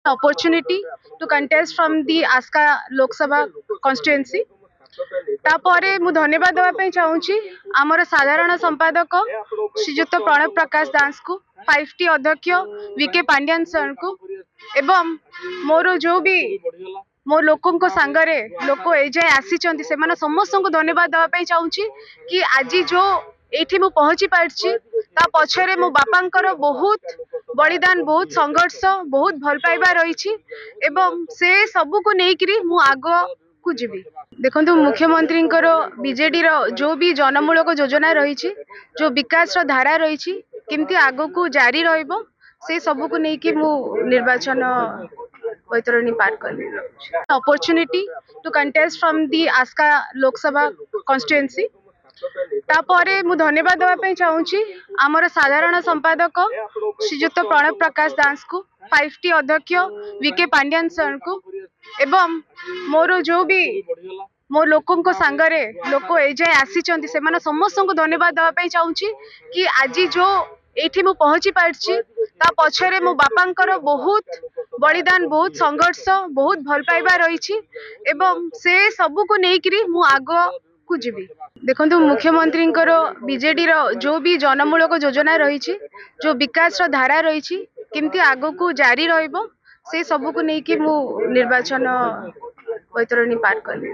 opportunity to contest from the Aska Lok Sabha constituency. तापरे मु धन्यवाद देवाई चाहूँगी आमर साधारण संपादक श्रीजुक्त प्रणव प्रकाश दास को 5T अध्यक्ष वीके पांड्यान सर को एवं मोर जो भी मो लोकों सांगरे लोक एजाए आसी से समस्त को धन्यवाद देवाई चाहूँगी कि आज जो ये मु पहुँची पार्ची ता पछरे मो बापांकर बहुत बलिदान बहुत संघर्ष बहुत भल पाइबा रही एवं से सबू को लेकिन मु आग को जीवी देखो मुख्यमंत्री बीजेडी जो भी जनमूलक योजना रही जो विकास धारा रही केमती आग को जारी से सबू को लेकिन मु निर्वाचन बैतरणी पार कली opportunity to contest from the Aska Lok Sabha constituency तापरे मु धन्यवाद देवाई चाहूँगी आमर साधारण संपादक श्रीजुक्त प्रणव प्रकाश दास को 5T अध्यक्ष वीके पांड्यान सर को एवं मोर जो भी मो लोकों सांगरे लोक एजाए आसी से समस्त को धन्यवाद देवाई चाहूँगी कि आज जो ये मु पहुँची पार्ची ता पछरे मो बापांकर बहुत बलिदान बहुत संघर्ष बहुत भल पाइबा रही एवं से सबू को लेकिन मु आग को जीवी देखो मुख्यमंत्री बीजेडी जो भी जनमूलक योजना रही जो विकास धारा रही केमती आग को जारी से सबू को लेकिन मु निर्वाचन बैतरणी पार कली।